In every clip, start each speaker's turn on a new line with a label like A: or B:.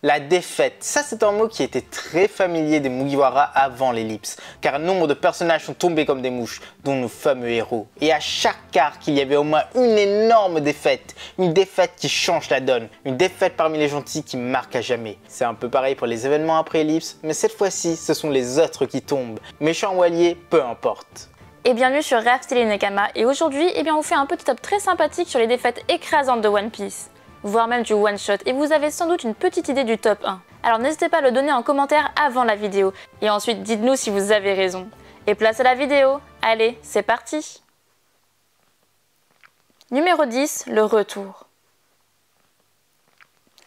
A: La défaite, ça c'est un mot qui était très familier des Mugiwara avant l'ellipse, car nombre de personnages sont tombés comme des mouches, dont nos fameux héros. Et à chaque arc, il y avait au moins une énorme défaite, une défaite qui change la donne, une défaite parmi les gentils qui marque à jamais. C'est un peu pareil pour les événements après ellipse, mais cette fois-ci, ce sont les autres qui tombent. Méchants ou alliés, peu importe.
B: Et bienvenue sur Raftel Nekama, et aujourd'hui, on vous fait un petit top très sympathique sur les défaites écrasantes de One Piece, voire même du one shot, et vous avez sans doute une petite idée du top 1. Alors n'hésitez pas à le donner en commentaire avant la vidéo, et ensuite dites-nous si vous avez raison. Et place à la vidéo, allez, c'est parti. Numéro 10, le retour.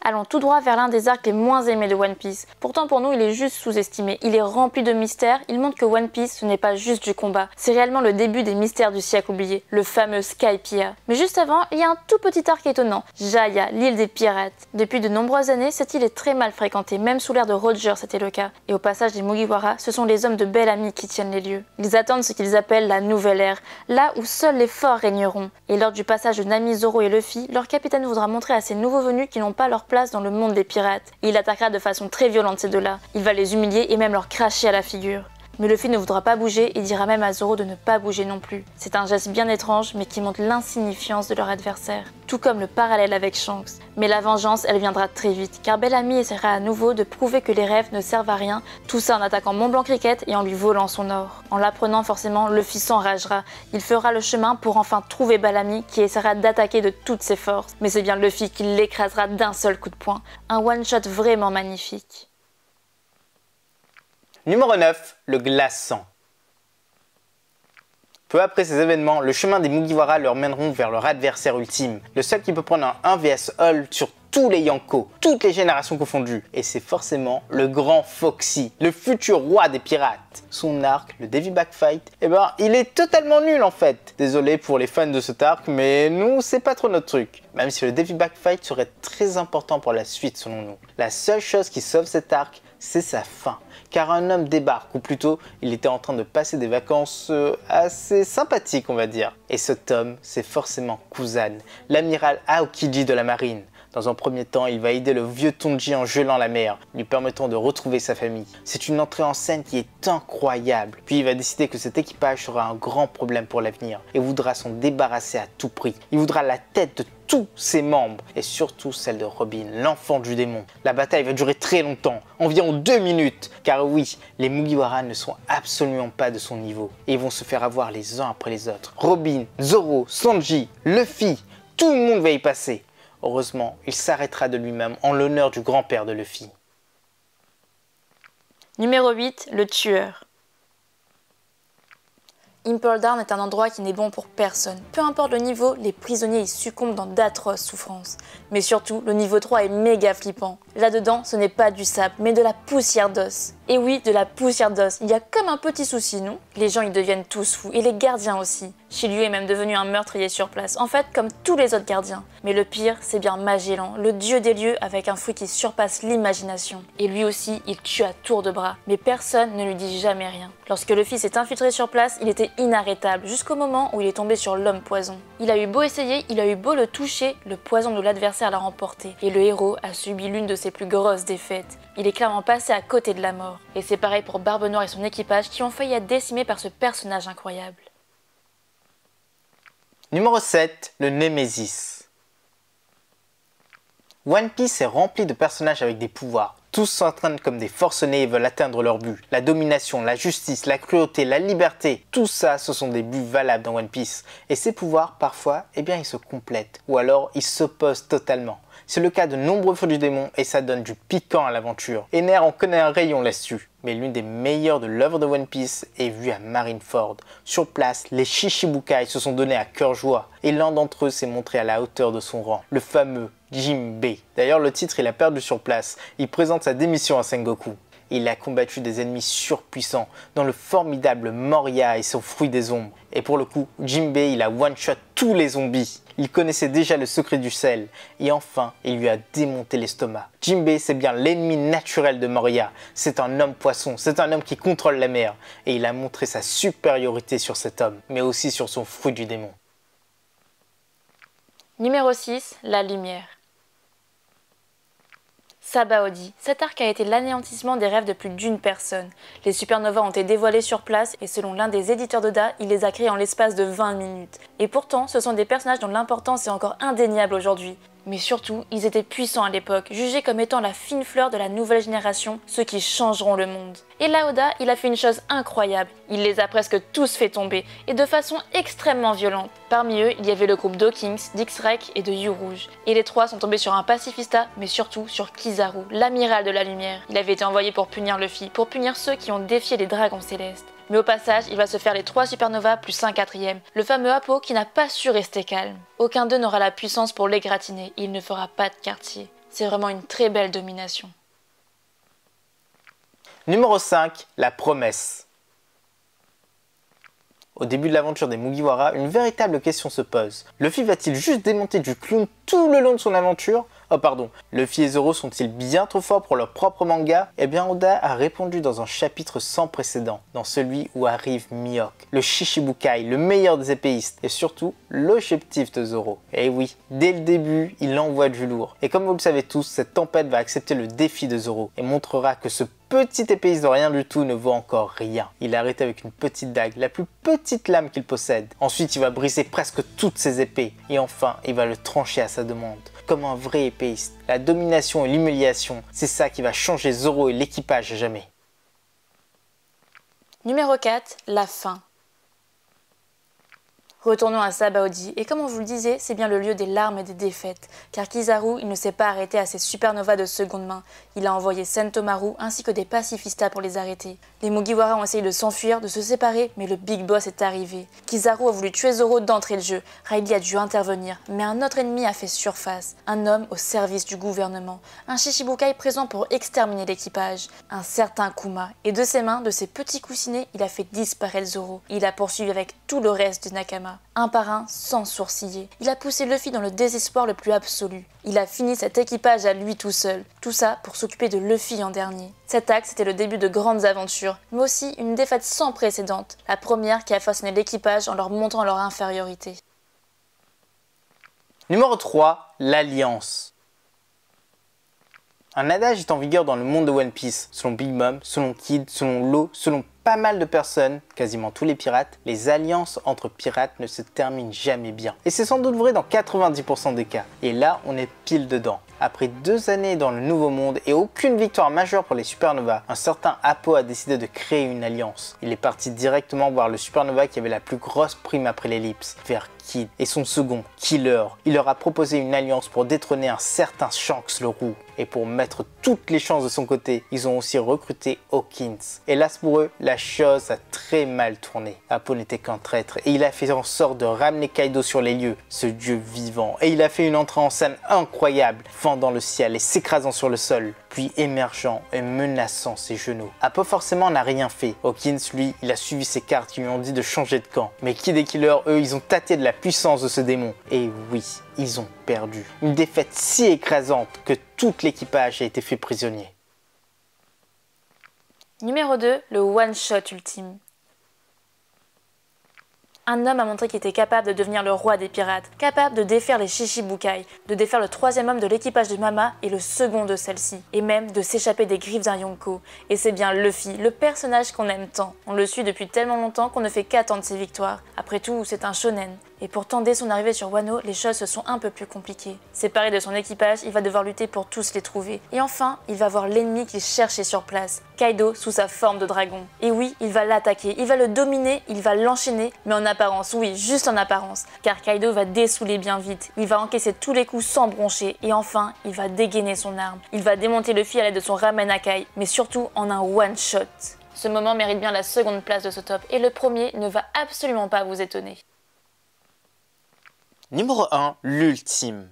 B: Allons tout droit vers l'un des arcs les moins aimés de One Piece. Pourtant pour nous il est juste sous-estimé, il est rempli de mystères, il montre que One Piece ce n'est pas juste du combat, c'est réellement le début des mystères du siècle oublié, le fameux Skypiea. Mais juste avant, il y a un tout petit arc étonnant, Jaya, l'île des pirates. Depuis de nombreuses années, cette île est très mal fréquentée, même sous l'ère de Roger c'était le cas. Et au passage des Mugiwara, ce sont les hommes de Bellamy qui tiennent les lieux. Ils attendent ce qu'ils appellent la nouvelle ère, là où seuls les forts régneront. Et lors du passage de Nami, Zoro et Luffy, leur capitaine voudra montrer à ces nouveaux venus qu'ils n'ont pas leur place dans le monde des pirates. Et il attaquera de façon très violente ces deux-là. Il va les humilier et même leur cracher à la figure. Mais Luffy ne voudra pas bouger et dira même à Zoro de ne pas bouger non plus. C'est un geste bien étrange mais qui montre l'insignifiance de leur adversaire. Tout comme le parallèle avec Shanks. Mais la vengeance, elle viendra très vite, car Bellamy essaiera à nouveau de prouver que les rêves ne servent à rien, tout ça en attaquant Mont Blanc Cricket et en lui volant son or. En l'apprenant forcément, Luffy s'enragera. Il fera le chemin pour enfin trouver Bellamy qui essaiera d'attaquer de toutes ses forces. Mais c'est bien Luffy qui l'écrasera d'un seul coup de poing. Un one-shot vraiment magnifique.
A: Numéro 9, le glaçant. Peu après ces événements, le chemin des Mugiwara leur mèneront vers leur adversaire ultime, le seul qui peut prendre un 1 vs all sur tous les Yonko, toutes les générations confondues. Et c'est forcément le grand Foxy, le futur roi des pirates. Son arc, le Davy Back Fight, il est totalement nul en fait. Désolé pour les fans de cet arc, mais nous, c'est pas trop notre truc. Même si le Davy Back Fight serait très important pour la suite selon nous. La seule chose qui sauve cet arc, c'est sa fin. Car un homme débarque, ou plutôt, il était en train de passer des vacances assez sympathiques, on va dire. Et cet homme, c'est forcément Kuzan, l'amiral Aokiji de la marine. Dans un premier temps, il va aider le vieux Tonji en gelant la mer, lui permettant de retrouver sa famille. C'est une entrée en scène qui est incroyable. Puis il va décider que cet équipage sera un grand problème pour l'avenir et voudra s'en débarrasser à tout prix. Il voudra la tête de tous ses membres et surtout celle de Robin, l'enfant du démon. La bataille va durer très longtemps, environ 2 minutes, car oui, les Mugiwara ne sont absolument pas de son niveau et ils vont se faire avoir les uns après les autres. Robin, Zoro, Sanji, Luffy, tout le monde va y passer. Heureusement, il s'arrêtera de lui-même en l'honneur du grand-père de Luffy.
B: Numéro 8, le tueur. Impel Down est un endroit qui n'est bon pour personne. Peu importe le niveau, les prisonniers y succombent dans d'atroces souffrances. Mais surtout, le niveau 3 est méga flippant. Là-dedans, ce n'est pas du sable, mais de la poussière d'os. Et oui, de la poussière d'os. Il y a comme un petit souci, non? Les gens y deviennent tous fous, et les gardiens aussi. Shiryu est même devenu un meurtrier sur place, en fait comme tous les autres gardiens. Mais le pire, c'est bien Magellan, le dieu des lieux avec un fruit qui surpasse l'imagination. Et lui aussi, il tue à tour de bras. Mais personne ne lui dit jamais rien. Lorsque Luffy s'est infiltré sur place, il était inarrêtable, jusqu'au moment où il est tombé sur l'homme poison. Il a eu beau essayer, il a eu beau le toucher, le poison de l'adversaire l'a remporté. Et le héros a subi l'une de ses plus grosses défaites. Il est clairement passé à côté de la mort. Et c'est pareil pour Barbe Noire et son équipage qui ont failli être décimés par ce personnage incroyable.
A: Numéro 7, le Némésis. One Piece est rempli de personnages avec des pouvoirs. Tous s'entraînent comme des forcenés et veulent atteindre leur but. La domination, la justice, la cruauté, la liberté, tout ça, ce sont des buts valables dans One Piece. Et ces pouvoirs, parfois, ils se complètent. Ou alors, ils s'opposent totalement. C'est le cas de nombreux feux du démon et ça donne du piquant à l'aventure. Ener en connaît un rayon là-dessus. Mais l'une des meilleures de l'œuvre de One Piece est vue à Marineford. Sur place, les Shichibukai se sont donnés à cœur joie et l'un d'entre eux s'est montré à la hauteur de son rang, le fameux Jinbei. D'ailleurs, le titre il a perdu sur place. Il présente sa démission à Sengoku. Il a combattu des ennemis surpuissants, dont le formidable Moria et son fruit des ombres. Et pour le coup, Jinbei il a one-shot tous les zombies. Il connaissait déjà le secret du sel, et enfin, il lui a démonté l'estomac. Jinbei, c'est bien l'ennemi naturel de Moria. C'est un homme poisson, c'est un homme qui contrôle la mer, et il a montré sa supériorité sur cet homme, mais aussi sur son fruit du démon.
B: Numéro 6, la lumière. Sabaody. Cet arc a été l'anéantissement des rêves de plus d'une personne. Les supernovas ont été dévoilés sur place et selon l'un des éditeurs d'Oda, il les a créés en l'espace de 20 minutes. Et pourtant, ce sont des personnages dont l'importance est encore indéniable aujourd'hui. Mais surtout, ils étaient puissants à l'époque, jugés comme étant la fine fleur de la nouvelle génération, ceux qui changeront le monde. Et là, Oda, il a fait une chose incroyable. Il les a presque tous fait tomber, et de façon extrêmement violente. Parmi eux, il y avait le groupe Dawkins, d'X-Rec et de U-Rouge. Et les trois sont tombés sur un pacifista, mais surtout sur Kizaru, l'amiral de la lumière. Il avait été envoyé pour punir Luffy, pour punir ceux qui ont défié les dragons célestes. Mais au passage, il va se faire les 3 supernovas plus un quatrième, le fameux Apo qui n'a pas su rester calme. Aucun d'eux n'aura la puissance pour l'égratigner, il ne fera pas de quartier. C'est vraiment une très belle domination.
A: Numéro 5, la promesse. Au début de l'aventure des Mugiwara, une véritable question se pose. Luffy va-t-il juste démonter du clown tout le long de son aventure? Oh pardon, Luffy et Zoro sont-ils bien trop forts pour leur propre manga? Eh bien Oda a répondu dans un chapitre sans précédent, dans celui où arrive Mihawk, le Shichibukai, le meilleur des épéistes, et surtout l'objectif de Zoro. Et oui, dès le début, il envoie du lourd. Et comme vous le savez tous, cette tempête va accepter le défi de Zoro, et montrera que ce petit épéiste de rien du tout ne vaut encore rien. Il a arrêté avec une petite dague, la plus petite lame qu'il possède. Ensuite, il va briser presque toutes ses épées, et enfin, il va le trancher à sa demande. Comme un vrai épéiste. La domination et l'humiliation, c'est ça qui va changer Zoro et l'équipage à jamais.
B: Numéro 4, la fin. Retournons à Sabaody, et comme on vous le disait, c'est bien le lieu des larmes et des défaites, car Kizaru, il ne s'est pas arrêté à ses supernovas de seconde main, il a envoyé Sentomaru ainsi que des pacifistas pour les arrêter. Les Mugiwara ont essayé de s'enfuir, de se séparer, mais le Big Boss est arrivé. Kizaru a voulu tuer Zoro d'entrée de jeu, Riley a dû intervenir, mais un autre ennemi a fait surface, un homme au service du gouvernement, un Shichibukai présent pour exterminer l'équipage, un certain Kuma, et de ses mains, de ses petits coussinets, il a fait disparaître Zoro, il a poursuivi avec tout le reste des Nakama. Un par un, sans sourciller. Il a poussé Luffy dans le désespoir le plus absolu. Il a fini cet équipage à lui tout seul. Tout ça pour s'occuper de Luffy en dernier. Cet acte, c'était le début de grandes aventures, mais aussi une défaite sans précédent. La première qui a façonné l'équipage en leur montrant leur infériorité.
A: Numéro 3, l'Alliance. Un adage est en vigueur dans le monde de One Piece. Selon Big Mom, selon Kid, selon Law, selon pas mal de personnes, quasiment tous les pirates, les alliances entre pirates ne se terminent jamais bien. Et c'est sans doute vrai dans 90% des cas. Et là, on est pile dedans. Après 2 années dans le Nouveau Monde et aucune victoire majeure pour les Supernovas, un certain Apo a décidé de créer une alliance. Il est parti directement voir le Supernova qui avait la plus grosse prime après l'ellipse, vers Kid et son second, Killer. Il leur a proposé une alliance pour détrôner un certain Shanks le Roux. Et pour mettre toutes les chances de son côté, ils ont aussi recruté Hawkins. Hélas pour eux, la chose a très mal tourné. Apo n'était qu'un traître et il a fait en sorte de ramener Kaido sur les lieux, ce dieu vivant. Et il a fait une entrée en scène incroyable, fendant le ciel et s'écrasant sur le sol, puis émergeant et menaçant ses genoux. Apo forcément n'a rien fait. Hawkins, lui, il a suivi ses cartes qui lui ont dit de changer de camp. Mais Kid et Killer, eux, ils ont tâté de la puissance de ce démon. Et oui, ils ont perdu. Une défaite si écrasante que tout l'équipage a été fait prisonnier.
B: Numéro 2, le one-shot ultime. Un homme a montré qu'il était capable de devenir le roi des pirates, capable de défaire les Shichibukai, de défaire le 3e homme de l'équipage de Mama et le second de celle-ci, et même de s'échapper des griffes d'un Yonko. Et c'est bien Luffy, le personnage qu'on aime tant. On le suit depuis tellement longtemps qu'on ne fait qu'attendre ses victoires. Après tout, c'est un shonen. Et pourtant, dès son arrivée sur Wano, les choses se sont un peu plus compliquées. Séparé de son équipage, il va devoir lutter pour tous les trouver. Et enfin, il va voir l'ennemi qu'il cherchait sur place, Kaido sous sa forme de dragon. Et oui, il va l'attaquer, il va le dominer, il va l'enchaîner, mais en apparence, oui, juste en apparence. Car Kaido va dessouler bien vite, il va encaisser tous les coups sans broncher, et enfin, il va dégainer son arme. Il va démonter Luffy à l'aide de son Ramen Akai, mais surtout en un one-shot. Ce moment mérite bien la seconde place de ce top, et le premier ne va absolument pas vous étonner.
A: Numéro 1, l'ultime.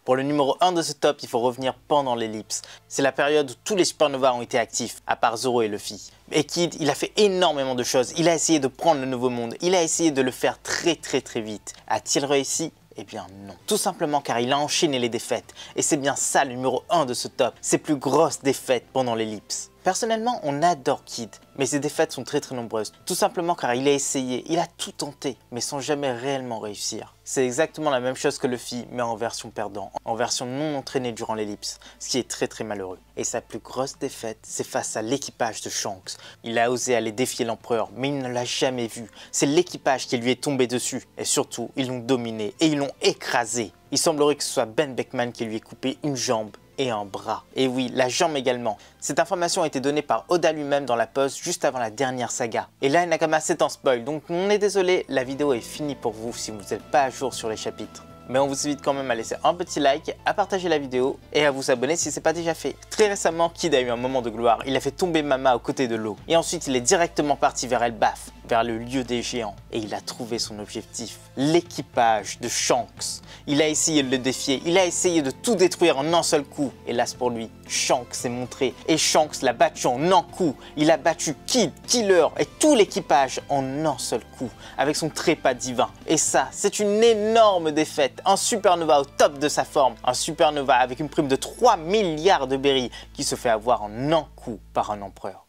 A: Pour le numéro 1 de ce top, il faut revenir pendant l'ellipse. C'est la période où tous les supernovas ont été actifs, à part Zoro et Luffy. Et Kid, il a fait énormément de choses. Il a essayé de prendre le Nouveau Monde. Il a essayé de le faire très vite. A-t-il réussi ? Eh bien non. Tout simplement car il a enchaîné les défaites. Et c'est bien ça le numéro 1 de ce top. Ses plus grosses défaites pendant l'ellipse. Personnellement, on adore Kid, mais ses défaites sont très nombreuses, tout simplement car il a essayé, il a tout tenté, mais sans jamais réellement réussir. C'est exactement la même chose que Luffy, mais en version perdant, en version non entraînée durant l'ellipse, ce qui est très malheureux. Et sa plus grosse défaite, c'est face à l'équipage de Shanks. Il a osé aller défier l'empereur, mais il ne l'a jamais vu. C'est l'équipage qui lui est tombé dessus, et surtout, ils l'ont dominé et ils l'ont écrasé. Il semblerait que ce soit Ben Beckman qui lui ait coupé une jambe et un bras. Et oui, la jambe également. Cette information a été donnée par Oda lui-même dans la post juste avant la dernière saga. Et là, Nakama, c'est un spoil, donc on est désolé, la vidéo est finie pour vous si vous n'êtes pas à jour sur les chapitres. Mais on vous invite quand même à laisser un petit like, à partager la vidéo et à vous abonner si ce n'est pas déjà fait. Très récemment, Kid a eu un moment de gloire, il a fait tomber Mama aux côtés de l'eau. Et ensuite, il est directement parti vers Elbaf, vers le lieu des géants. Et il a trouvé son objectif, l'équipage de Shanks. Il a essayé de le défier, il a essayé de tout détruire en un seul coup. Hélas pour lui, Shanks s'est montré et Shanks l'a battu en un coup. Il a battu Kid, Killer et tout l'équipage en un seul coup, avec son trépas divin. Et ça, c'est une énorme défaite. Un supernova au top de sa forme, un supernova avec une prime de 3 milliards de berries qui se fait avoir en un coup par un empereur.